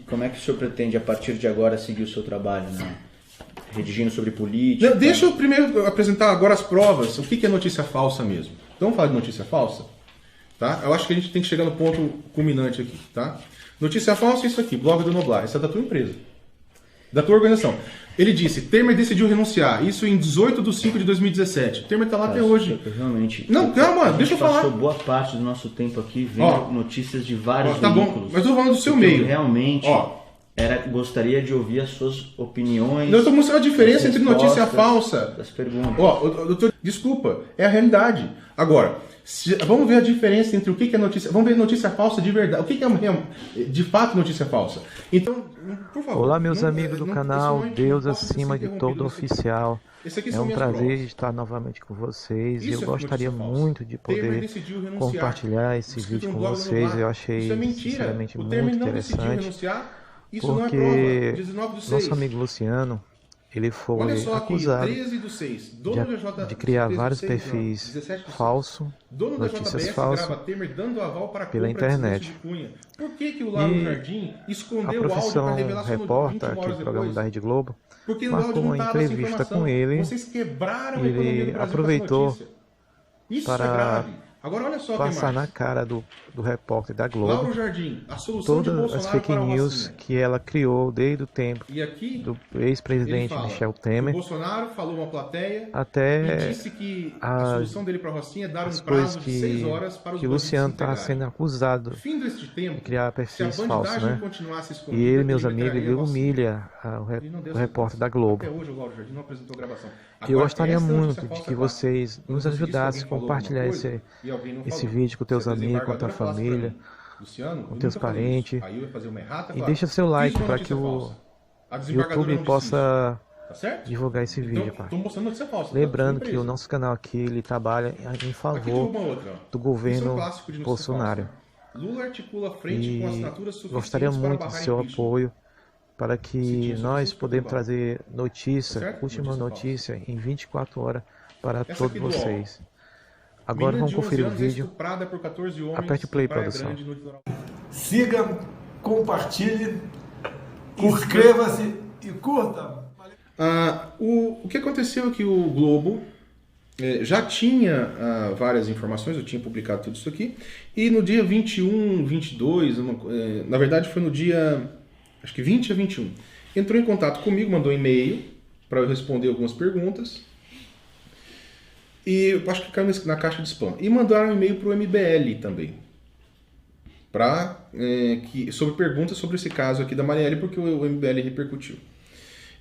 Como é que o senhor pretende, a partir de agora, seguir o seu trabalho, né? Redigindo sobre política? Não, deixa eu primeiro apresentar agora as provas. O que é notícia falsa mesmo? Então vamos falar de notícia falsa? Tá? Eu acho que a gente tem que chegar no ponto culminante aqui. Tá? Notícia falsa é isso aqui, blog do Noblar. Essa é da tua empresa, da tua organização. Ele disse, Temer decidiu renunciar. Isso em 18/5/2017. Temer está lá até hoje. Realmente. Não, calma, deixa eu falar. Passou boa parte do nosso tempo aqui vendo notícias de vários tá veículos. bom, mas eu tô falando do seu Então, meio. Realmente, gostaria de ouvir as suas opiniões. Eu estou mostrando a diferença entre notícia falsa. Das perguntas. Doutor, desculpa, é a realidade. Agora, vamos ver a diferença entre o que é notícia. Vamos ver notícia falsa de verdade. O que é de fato notícia falsa? Então, por favor. Olá, meus amigos do canal Deus Acima de Todo Oficial. É um prazer estar novamente com vocês. Eu gostaria muito de poder compartilhar esse vídeo com vocês. Eu achei sinceramente muito interessante, porque nosso amigo Luciano, ele foi acusado de criar vários perfis falsos, notícias falsas, pela internet. E a profissão repórter, aqui do programa da Rede Globo, marcou uma entrevista com ele. Ele aproveitou para passar na cara do repórter da Globo todas as fake news que ela criou desde o tempo do ex-presidente Michel Temer até as coisas que o Luciano está sendo acusado de criar perfis falsos, né? E ele, meus amigos, ele humilha o repórter da Globo. Eu gostaria muito de que vocês nos ajudassem a compartilhar esse vídeo com teus amigos, com a tua família, com teus parentes. E deixa seu like para que o YouTube possa divulgar esse vídeo, pai. Lembrando que o nosso canal aqui, ele trabalha em favor do governo Bolsonaro. E gostaria muito do seu apoio para que nós podemos trazer notícia, última notícia, em 24 horas para todos vocês. Agora vamos conferir o vídeo. Aperte o play, produção. Siga, compartilhe, inscreva-se e curta. O que aconteceu é que o Globo já tinha várias informações, eu tinha publicado tudo isso aqui, e no dia 21, 22, na verdade foi no dia, acho que 20 a 21, entrou em contato comigo, mandou um e-mail para eu responder algumas perguntas, e eu acho que caiu na caixa de spam. E mandaram um e-mail para o MBL também, sobre perguntas sobre esse caso aqui da Marielle, porque o MBL repercutiu.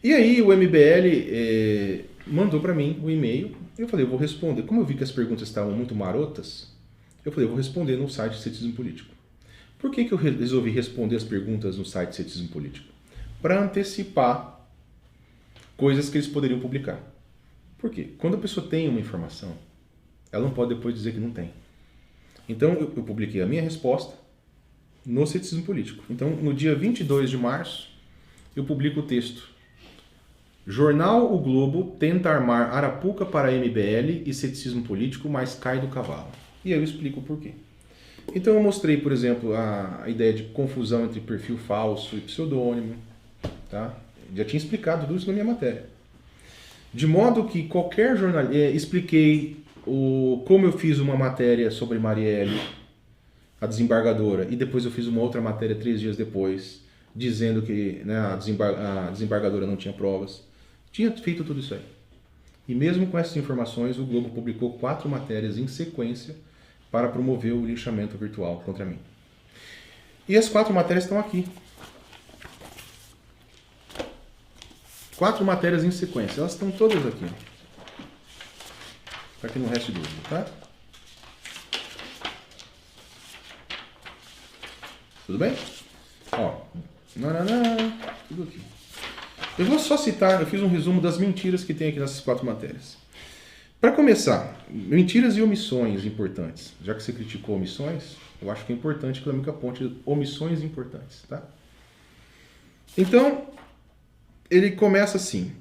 E aí o MBL mandou para mim o e-mail, e eu falei, eu vou responder. Como eu vi que as perguntas estavam muito marotas, eu falei, eu vou responder no site Ceticismo Político. Por que eu resolvi responder as perguntas no site Ceticismo Político? Para antecipar coisas que eles poderiam publicar. Por quê? Quando a pessoa tem uma informação, ela não pode depois dizer que não tem. Então, eu publiquei a minha resposta no Ceticismo Político. Então, no dia 22 de março, eu publico o texto. Jornal O Globo tenta armar Arapuca para MBL e Ceticismo Político, mas cai do cavalo. E aí eu explico o porquê. Então, eu mostrei, por exemplo, a ideia de confusão entre perfil falso e pseudônimo. Tá? Já tinha explicado tudo isso na minha matéria. De modo que qualquer jornalista... expliquei como eu fiz uma matéria sobre Marielle, a desembargadora, e depois eu fiz uma outra matéria 3 dias depois, dizendo que a desembargadora não tinha provas. Tinha feito tudo isso aí. E mesmo com essas informações, o Globo publicou 4 matérias em sequência para promover o linchamento virtual contra mim. E as 4 matérias estão aqui. 4 matérias em sequência. Elas estão todas aqui. Para que não reste dúvida, tá? Tudo bem? Ó. Tudo aqui. Eu vou só citar, eu fiz um resumo das mentiras que tem aqui nessas 4 matérias. Para começar, mentiras e omissões importantes. Já que você criticou omissões, eu acho que é importante que eu também aponte omissões importantes, tá? Então, ele começa assim.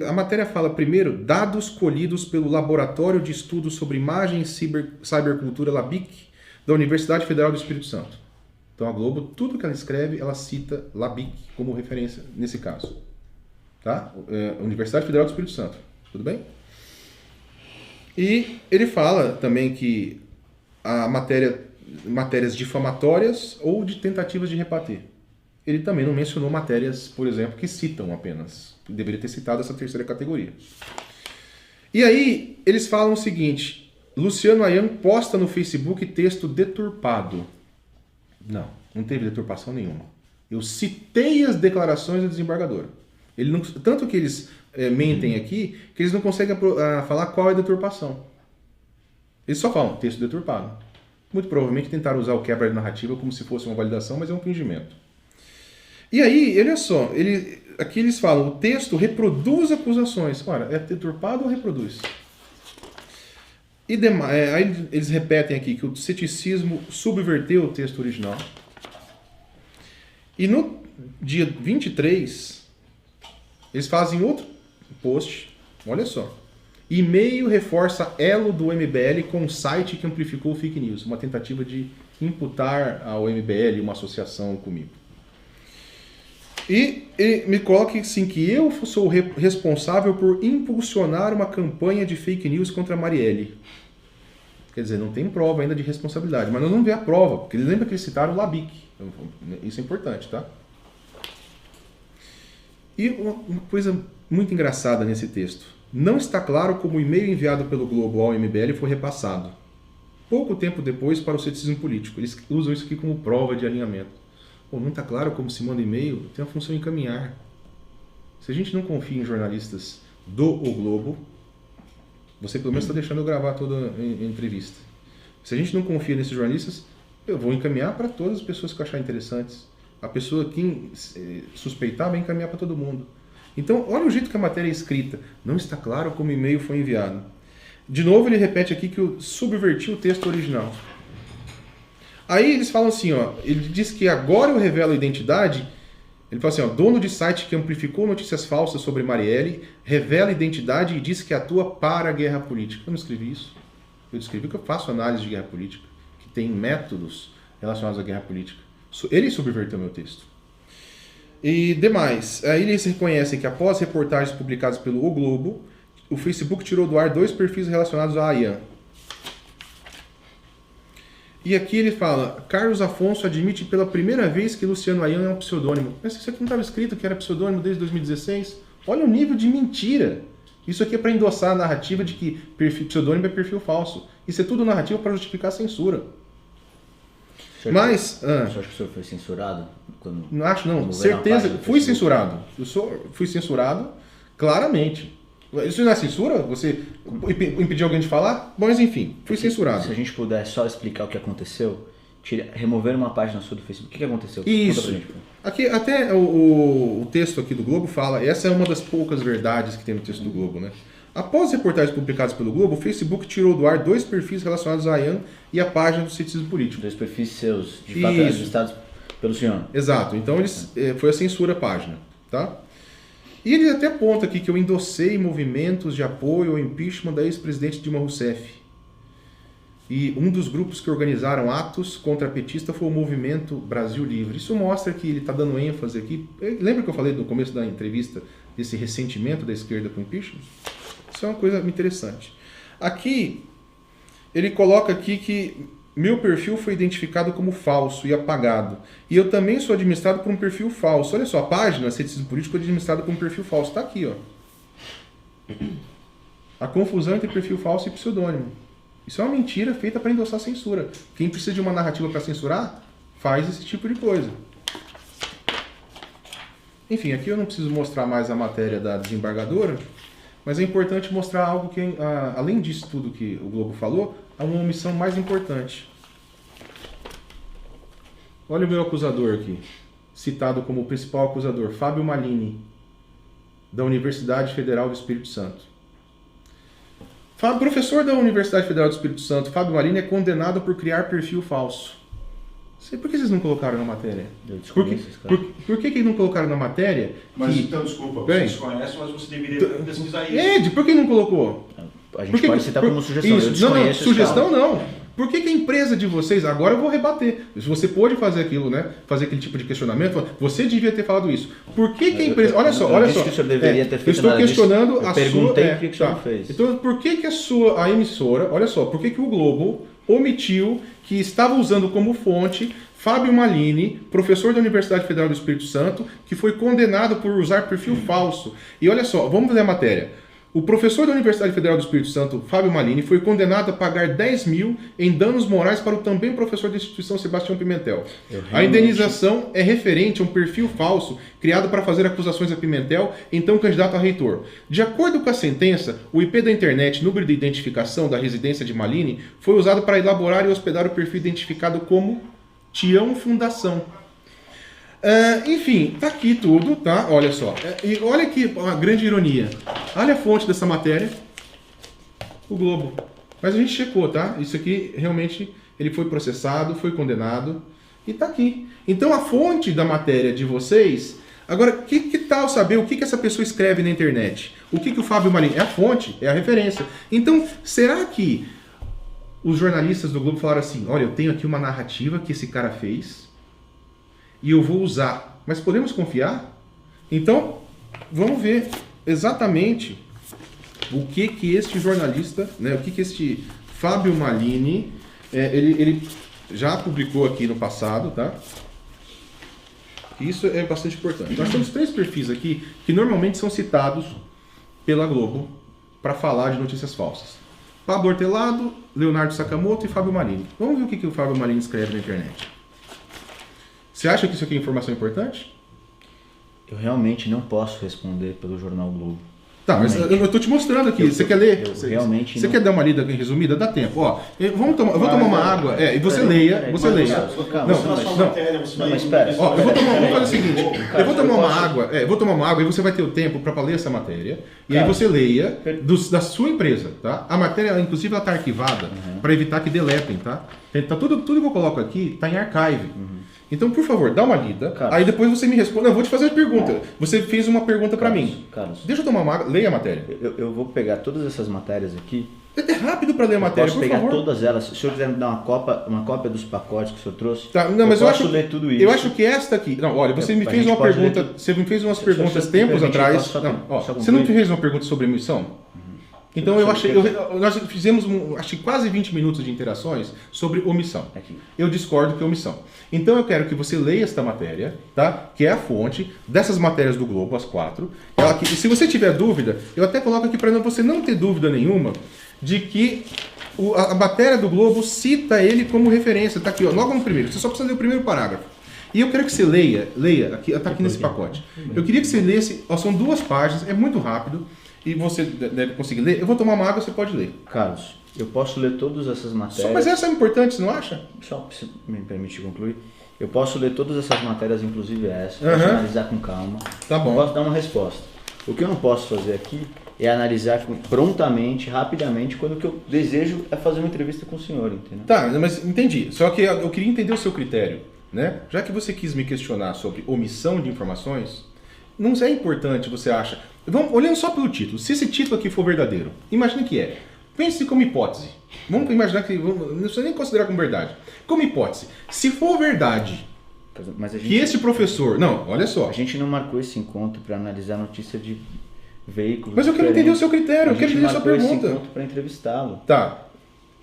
A matéria fala primeiro, dados colhidos pelo Laboratório de Estudos sobre Imagem e Cybercultura LABIC da Universidade Federal do Espírito Santo. Então a Globo, tudo que ela escreve, ela cita LABIC como referência nesse caso. Tá? Universidade Federal do Espírito Santo. Tudo bem? E ele fala também que a matérias difamatórias ou de tentativas de rebater. Ele também não mencionou matérias, por exemplo, que citam apenas. Ele deveria ter citado essa terceira categoria. E aí, eles falam o seguinte: Luciano Ayan posta no Facebook texto deturpado. Não teve deturpação nenhuma. Eu citei as declarações do desembargador. Tanto que eles mentem aqui, que eles não conseguem falar qual é a deturpação. Eles só falam texto deturpado. Muito provavelmente tentaram usar o quebra de narrativa como se fosse uma validação, mas é um fingimento. E aí, olha só, aqui eles falam, o texto reproduz acusações. Ora, é deturpado ou reproduz? Aí eles repetem aqui que o ceticismo subverteu o texto original. E no dia 23, eles fazem outro post, olha só. E-mail reforça elo do MBL com um site que amplificou fake news. Uma tentativa de imputar ao MBL uma associação comigo. E ele me coloca assim, que eu sou responsável por impulsionar uma campanha de fake news contra a Marielle. Quer dizer, não tem prova ainda de responsabilidade, mas nós vamos ver a prova, porque lembra que eles citaram o LABIC. Isso é importante, tá? E uma coisa muito engraçada nesse texto. Não está claro como o e-mail enviado pelo Globo ao MBL foi repassado. Pouco tempo depois para o ceticismo político. Eles usam isso aqui como prova de alinhamento. Pô, não está claro como se manda e-mail? Tem a função encaminhar. Se a gente não confia em jornalistas do O Globo, você pelo menos está deixando eu gravar toda a entrevista. Se a gente não confia nesses jornalistas, eu vou encaminhar para todas as pessoas que eu achar interessantes. A pessoa que suspeitar vai encaminhar para todo mundo. Então, olha o jeito que a matéria é escrita. Não está claro como o e-mail foi enviado. De novo, ele repete aqui que subvertiu o texto original. Aí eles falam assim, ó, ele diz que agora eu revelo a identidade. Ele fala assim, ó, dono de site que amplificou notícias falsas sobre Marielle, revela a identidade e diz que atua para a guerra política. Eu não escrevi isso. Eu escrevi que eu faço análise de guerra política, que tem métodos relacionados à guerra política. Ele subverteu meu texto. E demais, aí eles reconhecem que após reportagens publicadas pelo O Globo, o Facebook tirou do ar 2 perfis relacionados a Ayan. E aqui ele fala, Carlos Afonso admite pela primeira vez que Luciano Ayan é um pseudônimo. Mas isso aqui não estava escrito que era pseudônimo desde 2016? Olha o nível de mentira. Isso aqui é para endossar a narrativa de que pseudônimo é perfil falso. Isso é tudo narrativa para justificar a censura. Mas... Você acha que o senhor foi censurado? Não acho, não. Certeza. Fui censurado. Fui censurado claramente. Isso não é censura? Você impedir alguém de falar? Bom, mas enfim, fui censurado. Se a gente puder só explicar o que aconteceu, remover uma página sua do Facebook. O que aconteceu? Isso. Aqui, até o texto aqui do Globo fala, essa é uma das poucas verdades que tem no texto do Globo, né? Após reportagens publicadas pelo Globo, o Facebook tirou do ar 2 perfis relacionados a Ayan e a página do ceticismo político. 2 perfis seus, de fato, registrados pelo senhor. Exato. Então foi a censura a página, tá? E ele até aponta aqui que eu endossei movimentos de apoio ao impeachment da ex-presidente Dilma Rousseff. E um dos grupos que organizaram atos contra a petista foi o Movimento Brasil Livre. Isso mostra que ele está dando ênfase aqui. Lembra que eu falei no começo da entrevista desse ressentimento da esquerda com o impeachment? Isso é uma coisa interessante. Aqui, ele coloca aqui que meu perfil foi identificado como falso e apagado. E eu também sou administrado por um perfil falso. Olha só, a página Ceticismo Político é administrada por um perfil falso. Está aqui, ó. A confusão entre perfil falso e pseudônimo. Isso é uma mentira feita para endossar a censura. Quem precisa de uma narrativa para censurar, faz esse tipo de coisa. Enfim, aqui eu não preciso mostrar mais a matéria da desembargadora, mas é importante mostrar algo que, além disso tudo que o Globo falou, há uma omissão mais importante. Olha o meu acusador aqui, citado como o principal acusador, Fábio Malini, da Universidade Federal do Espírito Santo. Professor da Universidade Federal do Espírito Santo, Fábio Malini, é condenado por criar perfil falso. Por que vocês não colocaram na matéria? Por que não colocaram na matéria? Mas então, desculpa, vocês conhecem, mas você deveria pesquisar isso. Por que não colocou? A gente pode citar como sugestão. Isso. Não, sugestão não. Por que a empresa de vocês, agora eu vou rebater, se você pôde fazer aquilo, né? Fazer aquele tipo de questionamento, você devia ter falado isso. Por que a empresa... Olha só. Que o senhor deveria ter feito. Eu estou questionando eu a perguntei sua... o que o senhor fez. Então, por que a emissora, olha só, por que o Globo omitiu que estava usando como fonte Fábio Malini, professor da Universidade Federal do Espírito Santo, que foi condenado por usar perfil falso. E olha só, vamos ler a matéria. O professor da Universidade Federal do Espírito Santo, Fábio Malini, foi condenado a pagar 10 mil em danos morais para o também professor da instituição Sebastião Pimentel. A indenização é referente a um perfil falso criado para fazer acusações a Pimentel, então candidato a reitor. De acordo com a sentença, o IP da internet, número de identificação da residência de Malini, foi usado para elaborar e hospedar o perfil identificado como Tião Fundação. Enfim, tá aqui tudo, tá? Olha só. E olha aqui uma grande ironia. Olha a fonte dessa matéria. O Globo. Mas a gente checou, tá? Isso aqui realmente ele foi processado, foi condenado e tá aqui. Então a fonte da matéria de vocês... Agora, que tal saber o que essa pessoa escreve na internet? O que o Fábio Malini... É a fonte, é a referência. Então, será que os jornalistas do Globo falaram assim, olha, eu tenho aqui uma narrativa que esse cara fez... e eu vou usar. Mas podemos confiar? Então, vamos ver exatamente o que este jornalista, né, o que este Fábio Malini, ele já publicou aqui no passado, tá? Isso é bastante importante. Nós temos 3 perfis aqui que normalmente são citados pela Globo para falar de notícias falsas. Pablo Hortelado, Leonardo Sakamoto e Fábio Malini. Vamos ver o que o Fábio Malini escreve na internet. Você acha que isso aqui é informação importante? Eu realmente não posso responder pelo Jornal Globo. Tá, mas eu tô te mostrando aqui. Você quer ler? Você quer dar uma lida resumida? Dá tempo. Ó, eu vou tomar uma água. E você leia. Você leia. Não, mas espera. Ó, vamos fazer o seguinte. Eu vou tomar uma água. Eu vou tomar uma água e você vai ter o tempo para ler essa matéria. E aí você leia da sua empresa, tá? A matéria, inclusive, ela tá arquivada para evitar que deletem, tá? Tá tudo que eu coloco aqui tá em archive. Então, por favor, dá uma lida. Carlos. Aí depois você me responde. Não, eu vou te fazer a pergunta. Você fez uma pergunta para mim. Carlos. Deixa eu tomar uma água. Leia a matéria. Eu vou pegar todas essas matérias aqui. É rápido para ler a matéria, por favor. Posso pegar todas elas. Se o senhor quiser me dar uma cópia dos pacotes que o senhor trouxe, tá, não, mas eu posso ler tudo isso. Eu acho que esta aqui... Não, olha, você me fez uma pergunta... Você me fez umas perguntas tempos atrás. Você não me fez uma pergunta sobre emissão? Então nós fizemos acho que quase 20 minutos de interações sobre omissão. Eu discordo que é omissão. Então eu quero que você leia esta matéria, tá? Que é a fonte dessas matérias do Globo, as 4. Se você tiver dúvida, eu até coloco aqui para você não ter dúvida nenhuma de que a matéria do Globo cita ele como referência. Tá aqui, ó, logo no primeiro. Você só precisa ler o primeiro parágrafo. E eu quero que você leia aqui, tá aqui nesse pacote. Eu queria que você lesse, são 2 páginas, é muito rápido. E você deve conseguir ler. Eu vou tomar uma água, você pode ler. Carlos, eu posso ler todas essas matérias... Mas essa é importante, você não acha? Só se me permite concluir. Eu posso ler todas essas matérias, inclusive essa, posso analisar com calma. Tá bom. Eu posso dar uma resposta. O que eu não posso fazer aqui é analisar prontamente, rapidamente, quando o que eu desejo é fazer uma entrevista com o senhor, entendeu? Tá, mas entendi. Só que eu queria entender o seu critério, né? Já que você quis me questionar sobre omissão de informações, não é importante, você acha... Olhando só pelo título, se esse título aqui for verdadeiro, imagine que é. Pense como hipótese. Vamos imaginar que... Não precisa nem considerar como verdade. Como hipótese, se for verdade que esse professor... Não, olha só. A gente não marcou esse encontro para analisar a notícia de veículos. Mas eu quero entender o seu critério, eu quero entender a sua pergunta. A gente marcou esse encontro para entrevistá-lo. Tá.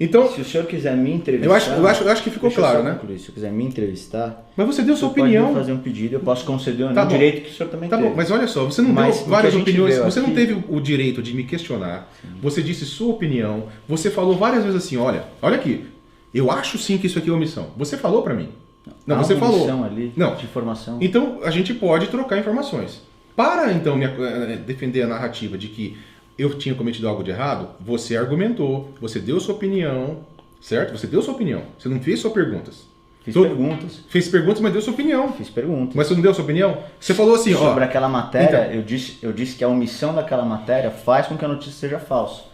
Então, se o senhor quiser me entrevistar... Eu acho que ficou claro, né? Se eu quiser me entrevistar... Mas você deu sua opinião. Pode fazer um pedido, eu posso conceder um direito que o senhor também teve. Tá bom, mas olha só, você não deu várias opiniões, você não teve o direito de me questionar, você disse sua opinião, você falou várias vezes assim, olha aqui, eu acho sim que isso aqui é omissão. Você falou pra mim. Não, você falou. Ali não. De informação. Então, a gente pode trocar informações. Para, então, defender a narrativa de que eu tinha cometido algo de errado, você argumentou, você deu sua opinião, certo? Você deu sua opinião, você não fez suas perguntas. Perguntas. Fez perguntas, mas deu sua opinião. Fiz perguntas. Mas você não deu sua opinião? Você falou assim, sobre aquela matéria, então, eu disse que a omissão daquela matéria faz com que a notícia seja falsa.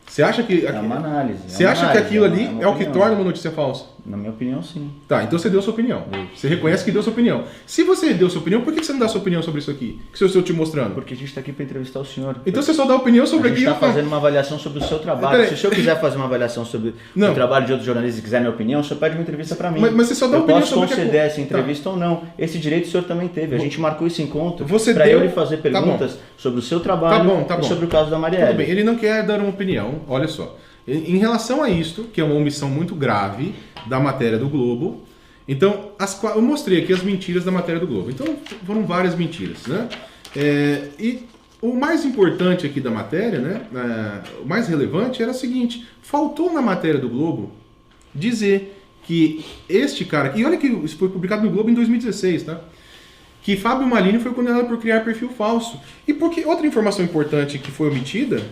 Você acha que... É uma análise. Você acha que aquilo ali é o que torna uma notícia falsa? Na minha opinião, sim. Tá, então você deu sua opinião. Você reconhece que deu sua opinião. Se você deu sua opinião, por que você não dá sua opinião sobre isso aqui? Que eu estou te mostrando? Porque a gente está aqui para entrevistar o senhor. Então você só dá opinião sobre aquilo. A gente está fazendo uma avaliação sobre o seu trabalho. Se o senhor quiser fazer uma avaliação sobre o trabalho de outros jornalistas e quiser minha opinião, o senhor pede uma entrevista para mim. Mas você só dá opinião sobre... Eu posso conceder essa entrevista ou não. Esse direito o senhor também teve. A gente marcou esse encontro para eu lhe fazer perguntas sobre o seu trabalho e sobre o caso da Marielle. Tudo bem, ele não quer dar uma opinião, olha só. Em relação a isto, que é uma omissão muito grave da matéria do Globo, então eu mostrei aqui as mentiras da matéria do Globo. Então foram várias mentiras, né? E o mais importante aqui da matéria, né? O mais relevante era o seguinte: faltou na matéria do Globo dizer que este cara, e olha que isso foi publicado no Globo em 2016, tá? Que Fábio Malini foi condenado por criar perfil falso. E porque outra informação importante que foi omitida,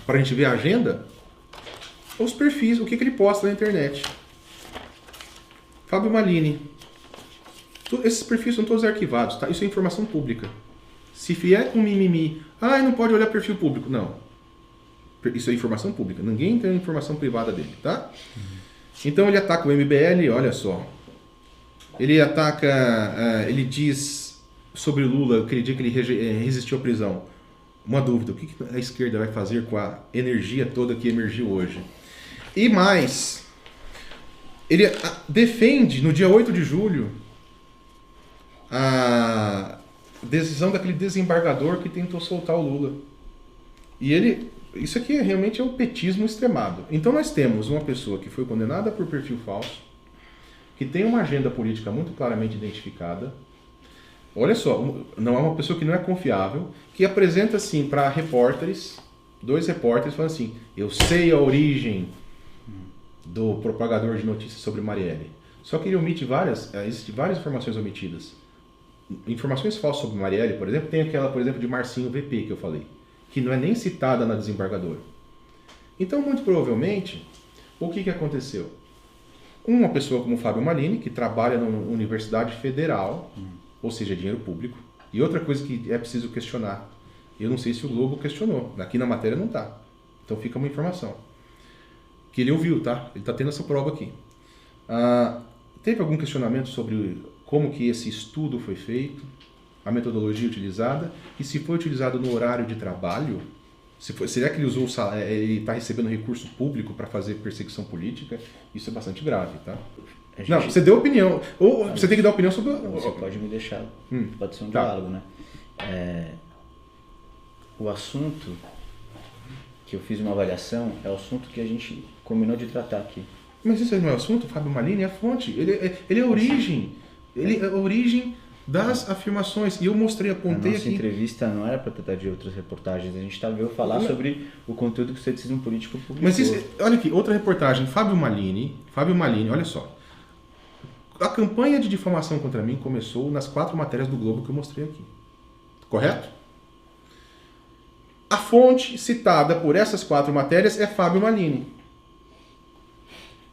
para a gente ver a agenda, os perfis, o que ele posta na internet. Fábio Malini. Esses perfis são todos arquivados, tá? Isso é informação pública. Se vier com mimimi, não pode olhar perfil público. Não. Isso é informação pública. Ninguém tem informação privada dele, tá? Então ele ataca o MBL, olha só. Ele ataca, ele diz sobre Lula, aquele dia que ele resistiu à prisão. Uma dúvida, o que a esquerda vai fazer com a energia toda que emergiu hoje? E mais, ele defende, no dia 8 de julho, a decisão daquele desembargador que tentou soltar o Lula. E isso aqui realmente é um petismo extremado. Então nós temos uma pessoa que foi condenada por perfil falso, que tem uma agenda política muito claramente identificada. Olha só, não é uma pessoa que não é confiável, que apresenta assim para repórteres, 2 repórteres, falando assim: eu sei a origem do propagador de notícias sobre Marielle. Só que ele omite existem várias informações omitidas. Informações falsas sobre Marielle, por exemplo, tem aquela, por exemplo, de Marcinho VP que eu falei, que não é nem citada na desembargadora. Então, muito provavelmente, o que aconteceu? Uma pessoa como Fábio Malini, que trabalha numa universidade federal, ou seja, dinheiro público, e outra coisa que é preciso questionar, eu não sei se o Globo questionou, aqui na matéria não está, então fica uma informação, que ele ouviu, tá? Ele está tendo essa prova aqui. Teve algum questionamento sobre como que esse estudo foi feito, a metodologia utilizada, e se foi utilizado no horário de trabalho? Será que ele usou ele está recebendo recurso público para fazer perseguição política? Isso é bastante grave, tá? Não, você deu opinião. Ou você tem que dar opinião sobre... Você pode me deixar. Pode ser um diálogo, né? O assunto que eu fiz uma avaliação é o assunto que a gente combinou de tratar aqui. Mas isso aí não é o assunto? Fábio Malini é a fonte. Ele é a origem. Ele é a origem das afirmações. E eu mostrei, apontei aqui... A nossa entrevista não era para tratar de outras reportagens. A gente veio falar sobre o conteúdo que o ceticismo político publicou. Mas olha aqui, outra reportagem. Fábio Malini, olha só. A campanha de difamação contra mim começou nas 4 matérias do Globo que eu mostrei aqui. Correto? A fonte citada por essas 4 matérias é Fábio Malini.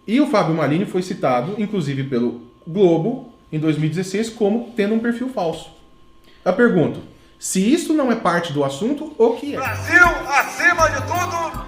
E o Fábio Malini foi citado, inclusive pelo Globo, em 2016, como tendo um perfil falso. Eu pergunto, se isso não é parte do assunto, o que é? Brasil, acima de tudo!